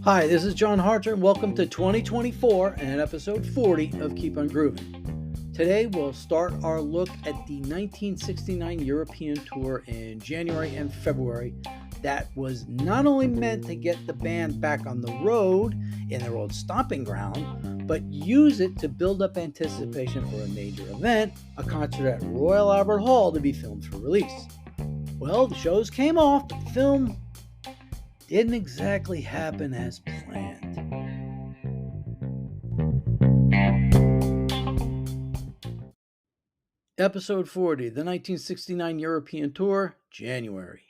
Hi, this is John Harter, and welcome to 2024 and episode 40 of Keep on Grooving. Today we'll start our look at the 1969 European tour in January and February that was not only meant to get the band back on the road in their old stomping ground, but use it to build up anticipation for a major event, a concert at Royal Albert Hall to be filmed for release. Well, the shows came off, but the film didn't exactly happen as planned. Episode 40, the 1969 European Tour, January.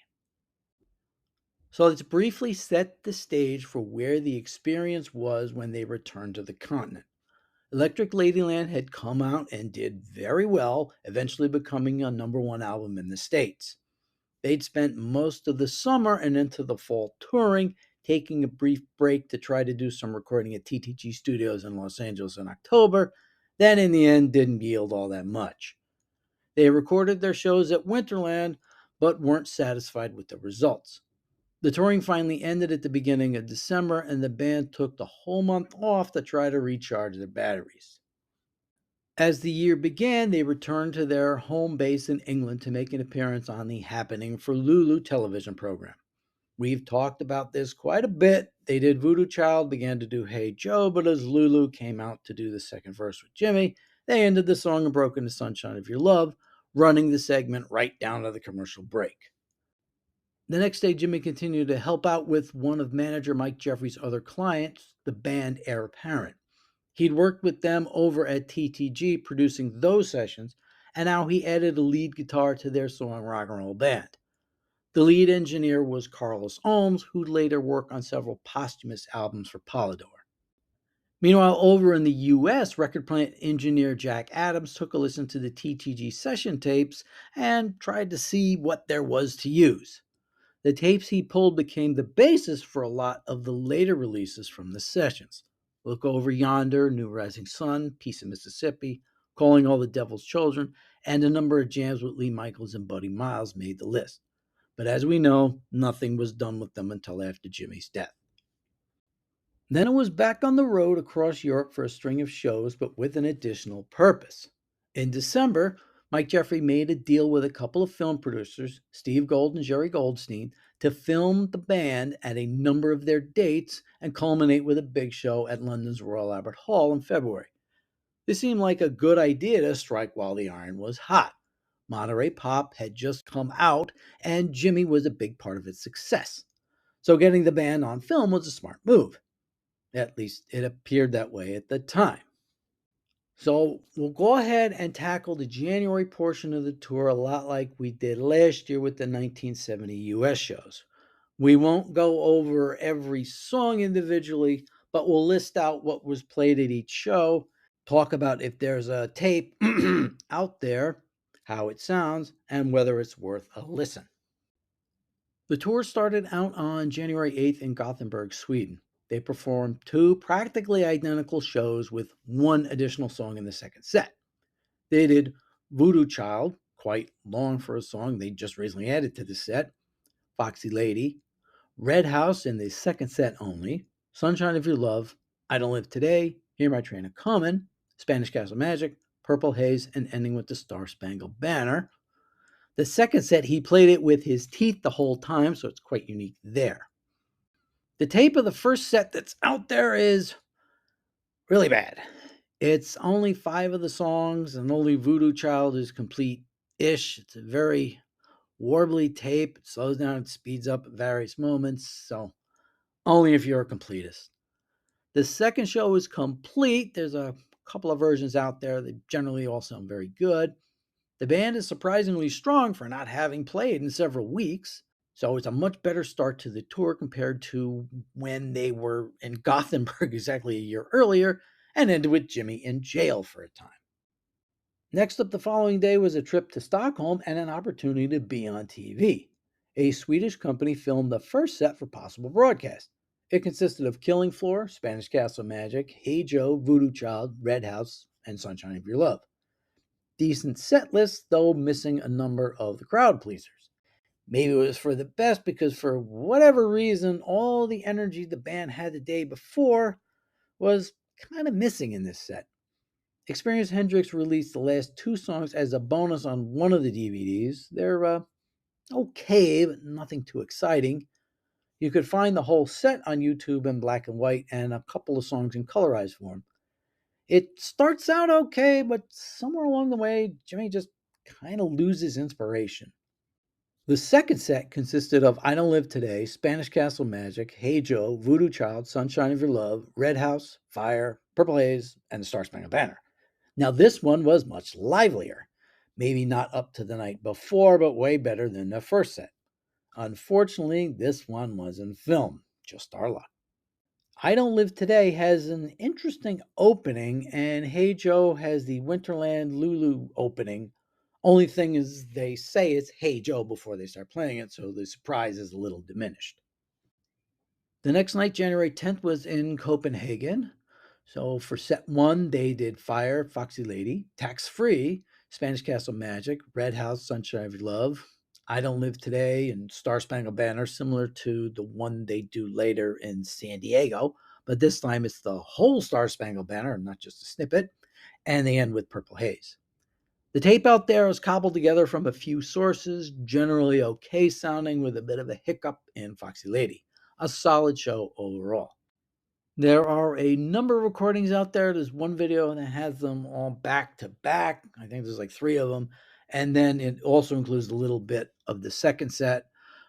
So let's briefly set the stage for where the Experience was when they returned to the continent. Electric Ladyland had come out and did very well, eventually becoming a #1 album in the States. They'd spent most of the summer and into the fall touring, taking a brief break to try to do some recording at TTG Studios in Los Angeles in October, then in the end didn't yield all that much. They recorded their shows at Winterland, but weren't satisfied with the results. The touring finally ended at the beginning of December, and the band took the whole month off to try to recharge their batteries. As the year began, they returned to their home base in England to make an appearance on the Happening for Lulu television program. We've talked about this quite a bit. They did Voodoo Child, began to do Hey Joe, but as Lulu came out to do the second verse with Jimmy, they ended the song and broke into Sunshine of Your Love, running the segment right down to the commercial break. The next day, Jimmy continued to help out with one of manager Mike Jeffrey's other clients, the band Heir Apparent. He'd worked with them over at TTG producing those sessions, and now he added a lead guitar to their song Rock and Roll Band. The lead engineer was Carlos Ohms, who'd later work on several posthumous albums for Polydor. Meanwhile, over in the US, record plant engineer Jack Adams took a listen to the TTG session tapes and tried to see what there was to use. The tapes he pulled became the basis for a lot of the later releases from the sessions. Look Over Yonder, New Rising Sun, Piece of Mississippi, Calling All the Devil's Children, and a number of jams with Lee Michaels and Buddy Miles made the list. But as we know, nothing was done with them until after Jimmy's death. Then it was back on the road across Europe for a string of shows, but with an additional purpose. In December, Mike Jeffrey made a deal with a couple of film producers, Steve Gold and Jerry Goldstein, to film the band at a number of their dates and culminate with a big show at London's Royal Albert Hall in February. This seemed like a good idea to strike while the iron was hot. Monterey Pop had just come out, and Jimmy was a big part of its success. So getting the band on film was a smart move. At least it appeared that way at the time. So we'll go ahead and tackle the January portion of the tour a lot like we did last year with the 1970 US shows. We won't go over every song individually, but we'll list out what was played at each show, talk about if there's a tape out there, how it sounds, and whether it's worth a listen. The tour started out on January 8th in Gothenburg, Sweden. They performed two practically identical shows with one additional song in the second set. They did Voodoo Child, quite long for a song they just recently added to the set, Foxy Lady, Red House in the second set only, Sunshine of Your Love, I Don't Live Today, Hear My Train A-Comin', Spanish Castle Magic, Purple Haze, and ending with the Star Spangled Banner. The second set, he played it with his teeth the whole time, so it's quite unique there. The tape of the first set that's out there is really bad. It's only 5 of the songs, and only Voodoo Child is complete-ish. It's a very warbly tape. It slows down and speeds up at various moments, so only if you're a completist. The second show is complete. There's a couple of versions out there. They generally all sound very good. The band is surprisingly strong for not having played in several weeks, so it's a much better start to the tour compared to when they were in Gothenburg exactly a year earlier and ended with Jimmy in jail for a time. Next up the following day was a trip to Stockholm and an opportunity to be on TV. A Swedish company filmed the first set for possible broadcast. It consisted of Killing Floor, Spanish Castle Magic, Hey Joe, Voodoo Child, Red House, and Sunshine of Your Love. Decent set list, though missing a number of the crowd pleasers. Maybe it was for the best because, for whatever reason, all the energy the band had the day before was kind of missing in this set. Experience Hendrix released the last two songs as a bonus on one of the DVDs. They're okay, but nothing too exciting. You could find the whole set on YouTube in black and white and a couple of songs in colorized form. It starts out okay, but somewhere along the way, Jimmy just kind of loses inspiration. The second set consisted of I Don't Live Today, Spanish Castle Magic, Hey Joe, Voodoo Child, Sunshine of Your Love, Red House, Fire, Purple Haze, and the Star Spangled Banner. Now, this one was much livelier. Maybe not up to the night before, but way better than the first set. Unfortunately, this one was in film. Just our luck. I Don't Live Today has an interesting opening, and Hey Joe has the Winterland Lulu opening. Only thing is, they say it's Hey Joe before they start playing it, so the surprise is a little diminished. The next night, January 10th, was in Copenhagen. So for set one, they did Fire, Foxy Lady, Tax Free, Spanish Castle Magic, Red House, Sunshine of Your Love, I Don't Live Today, and Star Spangled Banner, similar to the one they do later in San Diego. But this time it's the whole Star Spangled Banner, not just a snippet. And they end with Purple Haze. The tape out there is cobbled together from a few sources, generally okay sounding, with a bit of a hiccup in Foxy Lady. A solid show overall. There are a number of recordings out there. There's one video that has them all back to back. I think there's like three of them. And then it also includes a little bit of the second set.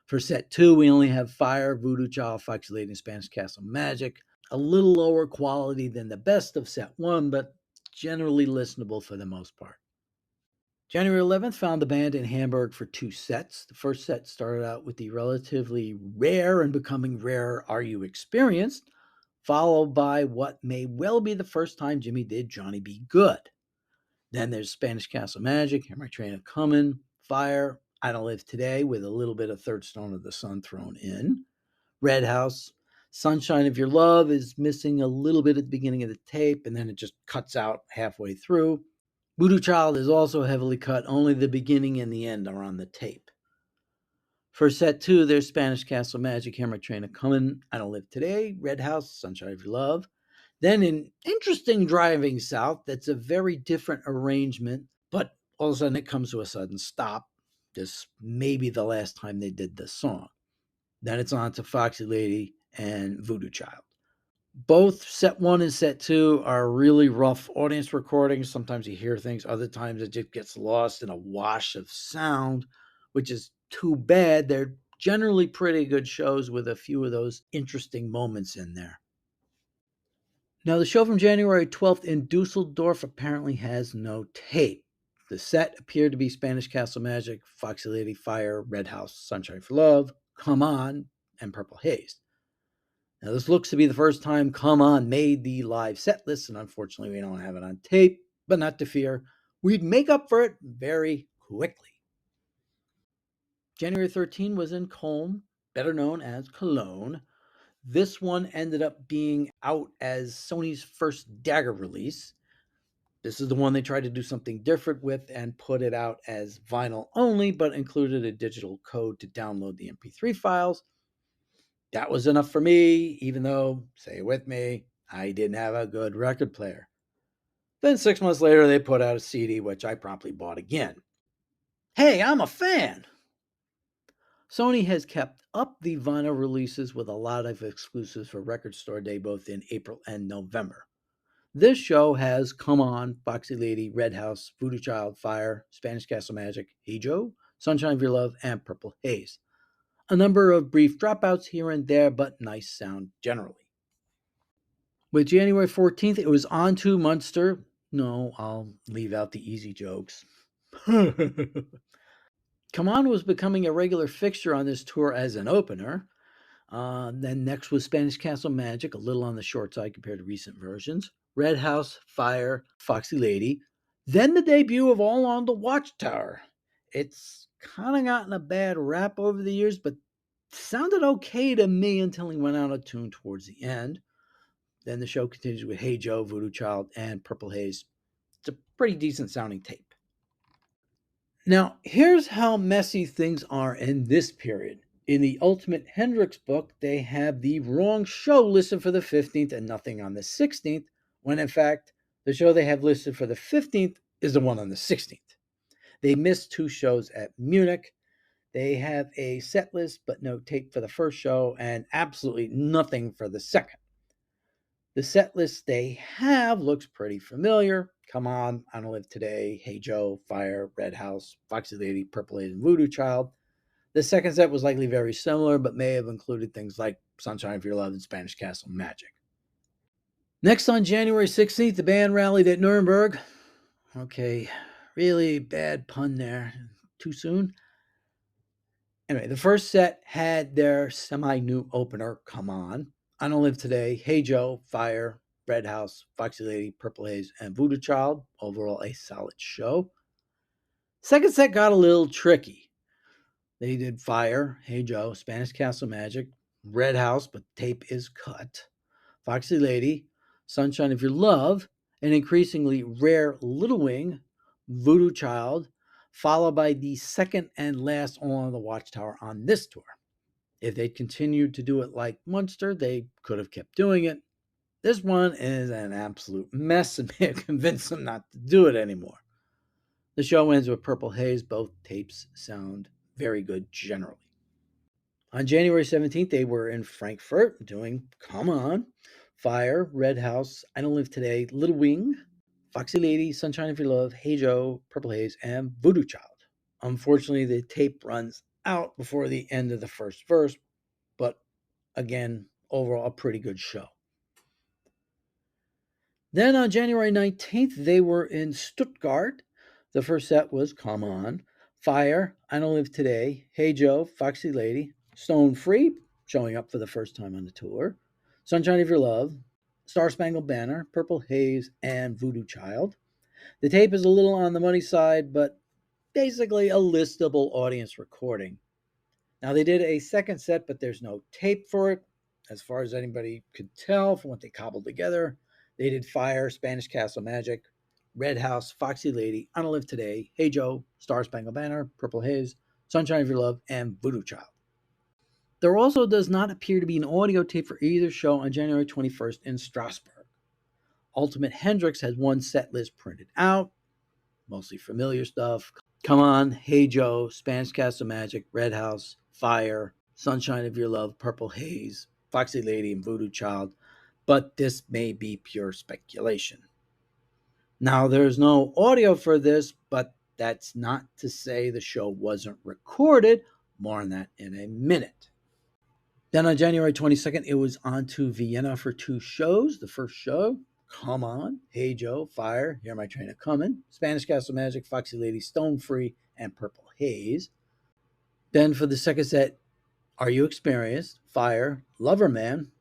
For set two, we only have Fire, Voodoo Child, Foxy Lady, and Spanish Castle Magic. A little lower quality than the best of set one, but generally listenable for the most part. January 11th found the band in Hamburg for two sets. The first set started out with the relatively rare and becoming rare Are You Experienced, followed by what may well be the first time Jimmy did Johnny B. Good. Then there's Spanish Castle Magic, Hear My Train a Comin', Fire, I Don't Live Today, with a little bit of Third Stone of the Sun thrown in. Red House, Sunshine of Your Love is missing a little bit at the beginning of the tape, and then it just cuts out halfway through. Voodoo Child is also heavily cut, only the beginning and the end are on the tape. For set two, there's Spanish Castle Magic, Hammer Train a Comin', I Don't Live Today, Red House, Sunshine of Your Love. Then in Interesting Driving South, that's a very different arrangement, but all of a sudden it comes to a sudden stop. This may be the last time they did this song. Then it's on to Foxy Lady and Voodoo Child. Both set one and set two are really rough audience recordings. Sometimes you hear things, other times it just gets lost in a wash of sound, which is too bad. They're generally pretty good shows with a few of those interesting moments in there. Now, the show from January 12th in Dusseldorf apparently has no tape. The set appeared to be Spanish Castle Magic, Foxy Lady, Fire, Red House, Sunshine for Love, Come On, and Purple Haze. Now, this looks to be the first time Come On made the live set list, and unfortunately, we don't have it on tape, but not to fear. We'd make up for it very quickly. January 13 was in Colm, better known as Cologne. This one ended up being out as Sony's first Dagger release. This is the one they tried to do something different with and put it out as vinyl only, but included a digital code to download the MP3 files. That was enough for me, even though, say it with me, I didn't have a good record player. Then 6 months later, they put out a CD, which I promptly bought again. Hey, I'm a fan! Sony has kept up the vinyl releases with a lot of exclusives for Record Store Day, both in April and November. This show has Come On, Foxy Lady, Red House, Voodoo Child, Fire, Spanish Castle Magic, Hey Joe, Sunshine of Your Love, and Purple Haze. A number of brief dropouts here and there, but nice sound generally. With January 14th, it was on to Munster. No, I'll leave out the easy jokes. Come On was becoming a regular fixture on this tour as an opener. Then next was Spanish Castle Magic, a little on the short side compared to recent versions. Red House, Fire, Foxy Lady. Then the debut of All on the Watchtower. It's kind of gotten a bad rap over the years, but sounded okay to me until he went out of tune towards the end. Then the show continues with Hey Joe, Voodoo Child, and Purple Haze. It's a pretty decent sounding tape. Now, here's how messy things are in this period. In the Ultimate Hendrix book, they have the wrong show listed for the 15th and nothing on the 16th, when in fact, the show they have listed for the 15th is the one on the 16th. They missed two shows at Munich. They have a set list but no tape for the first show and absolutely nothing for the second. The set list they have looks pretty familiar. Come On, I Don't Live Today, Hey Joe, Fire, Red House, Foxy Lady, Purple Haze, and Voodoo Child. The second set was likely very similar, but may have included things like Sunshine of Your Love and Spanish Castle Magic. Next, on January 16th, the band rallied at Nuremberg. Okay, really bad pun there. Too soon? Anyway, the first set had their semi-new opener, Come On, I Don't Live Today, Hey Joe, Fire, Red House, Foxy Lady, Purple Haze, and Voodoo Child. Overall, a solid show. Second set got a little tricky. They did Fire, Hey Joe, Spanish Castle Magic, Red House, but tape is cut, Foxy Lady, Sunshine of Your Love, an increasingly rare Little Wing, Voodoo Child, followed by the second and last on the Watchtower on this tour. If they'd continued to do it like Munster, they could have kept doing it. This one is an absolute mess and may have convinced them not to do it anymore. The show ends with Purple Haze. Both tapes sound very good generally. On January 17th, they were in Frankfurt doing Come On, Fire, Red House, I Don't Live Today, Little Wing, Foxy Lady, Sunshine of Your Love, Hey Joe, Purple Haze, and Voodoo Child. Unfortunately, the tape runs out before the end of the first verse, but again, overall, a pretty good show. Then on January 19th, they were in Stuttgart. The first set was Come On, Fire, I Don't Live Today, Hey Joe, Foxy Lady, Stone Free, showing up for the first time on the tour, Sunshine of Your Love, Star Spangled Banner, Purple Haze, and Voodoo Child. The tape is a little on the money side, but basically a listable audience recording. Now, they did a second set, but there's no tape for it. As far as anybody could tell from what they cobbled together, they did Fire, Spanish Castle Magic, Red House, Foxy Lady, I Don't Live Today, Hey Joe, Star Spangled Banner, Purple Haze, Sunshine of Your Love, and Voodoo Child. There also does not appear to be an audio tape for either show on January 21st in Strasbourg. Ultimate Hendrix has one set list printed out, mostly familiar stuff. Come On, Hey Joe, Spanish Castle Magic, Red House, Fire, Sunshine of Your Love, Purple Haze, Foxy Lady, and Voodoo Child, but this may be pure speculation. Now, there's no audio for this, but that's not to say the show wasn't recorded. More on that in a minute. Then on January 22nd, it was on to Vienna for two shows. The first show, Come On, Hey Joe, Fire, Hear My Train A-Comin', Spanish Castle Magic, Foxy Lady, Stone Free, and Purple Haze. Then for the second set, Are You Experienced, Fire, Lover Man,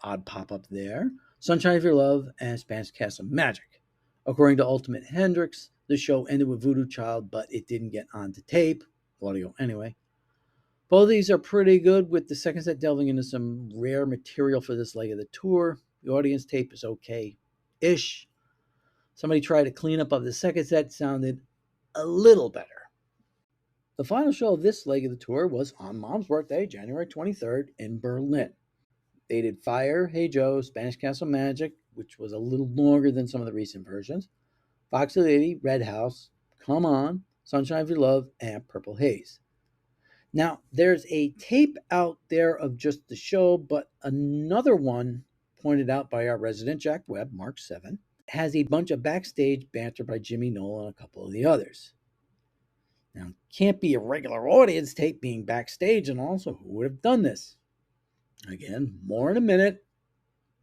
odd pop-up there, Sunshine of Your Love, and Spanish Castle Magic. According to Ultimate Hendrix, the show ended with Voodoo Child, but it didn't get onto tape, audio anyway. Both of these are pretty good, with the second set delving into some rare material for this leg of the tour. The audience tape is okay-ish. Somebody tried to clean up of the second set, sounded a little better. The final show of this leg of the tour was on Mom's birthday, January 23rd, in Berlin. They did Fire, Hey Joe, Spanish Castle Magic, which was a little longer than some of the recent versions, Foxy Lady, Red House, Come On, Sunshine of Your Love, and Purple Haze. Now, there's a tape out there of just the show, but another one pointed out by our resident Jack Webb, Mark 7, has a bunch of backstage banter by Jimmy Knoll and a couple of the others. Now, can't be a regular audience tape being backstage, and also, who would have done this? Again, more in a minute,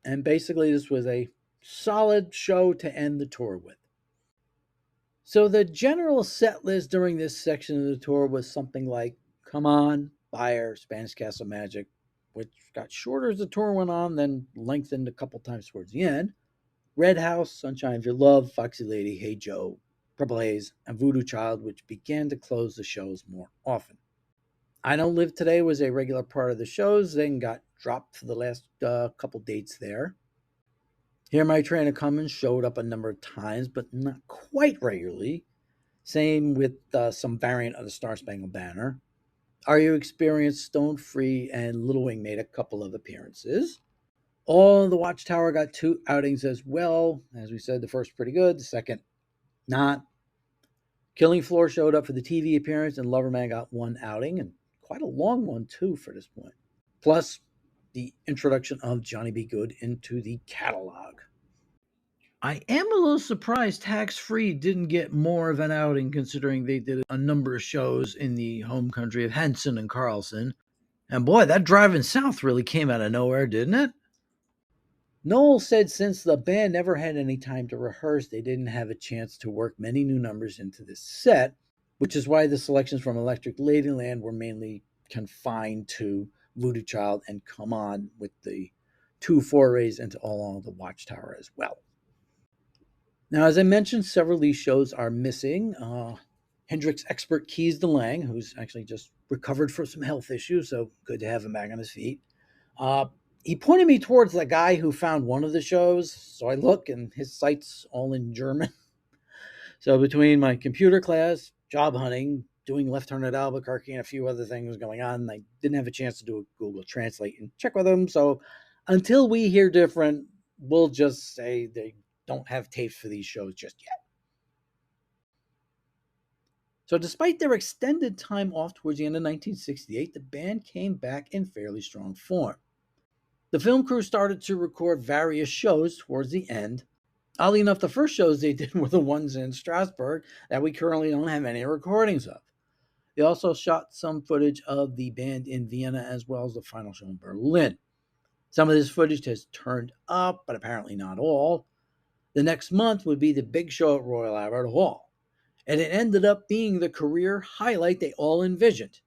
and basically this was a solid show to end the tour with. So the general set list during this section of the tour was something like Come On, Fire, Spanish Castle Magic, which got shorter as the tour went on, then lengthened a couple times towards the end, Red House, Sunshine of Your Love, Foxy Lady, Hey Joe, Purple Haze, and Voodoo Child, which began to close the shows more often. I Don't Live Today was a regular part of the shows, then got dropped for the last couple dates there. Hear My Train A-Comin' showed up a number of times, but not quite regularly. Same with some variant of the Star Spangled Banner. RU Experience, Stone Free, and Little Wing made a couple of appearances. All in the Watchtower got 2 outings as well. As we said, the first pretty good, the second not. Killing Floor showed up for the TV appearance, and Loverman got 1 outing, and quite a long one, too, for this point. Plus, the introduction of Johnny B. Good into the catalog. I am a little surprised Tax Free didn't get more of an outing, considering they did a number of shows in the home country of Henson and Carlson. And boy, that driving south really came out of nowhere, didn't it? Noel said since the band never had any time to rehearse, they didn't have a chance to work many new numbers into this set, which is why the selections from Electric Ladyland were mainly confined to Voodoo Child and Come On, with the 2 forays into All Along the Watchtower as well. Now, as I mentioned, several of these shows are missing. Hendrix expert Keys DeLange, who's actually just recovered from some health issues, so good to have him back on his feet. He pointed me towards the guy who found one of the shows, so I look, and his site's all in German. So between my computer class, job hunting, doing Left Turn at Albuquerque, and a few other things going on, I didn't have a chance to do a Google Translate and check with him. So until we hear different, we'll just say they don't have tapes for these shows just yet. So despite their extended time off towards the end of 1968, the band came back in fairly strong form. The film crew started to record various shows towards the end. Oddly enough, the first shows they did were the ones in Strasbourg that we currently don't have any recordings of. They also shot some footage of the band in Vienna as well as the final show in Berlin. Some of this footage has turned up, but apparently not all. The next month would be the big show at Royal Albert Hall, and it ended up being the career highlight they all envisioned.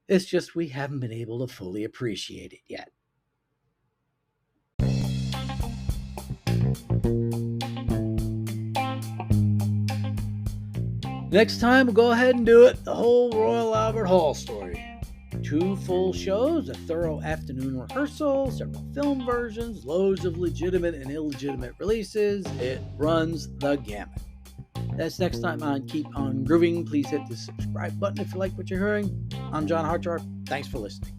It's just we haven't been able to fully appreciate it yet. Next time, we'll go ahead and do it, the whole Royal Albert Hall story. 2 full shows, a thorough afternoon rehearsal, several film versions, loads of legitimate and illegitimate releases. It runs the gamut. That's next time on Keep On Grooving. Please hit the subscribe button if you like what you're hearing. I'm John Hartshorn. Thanks for listening.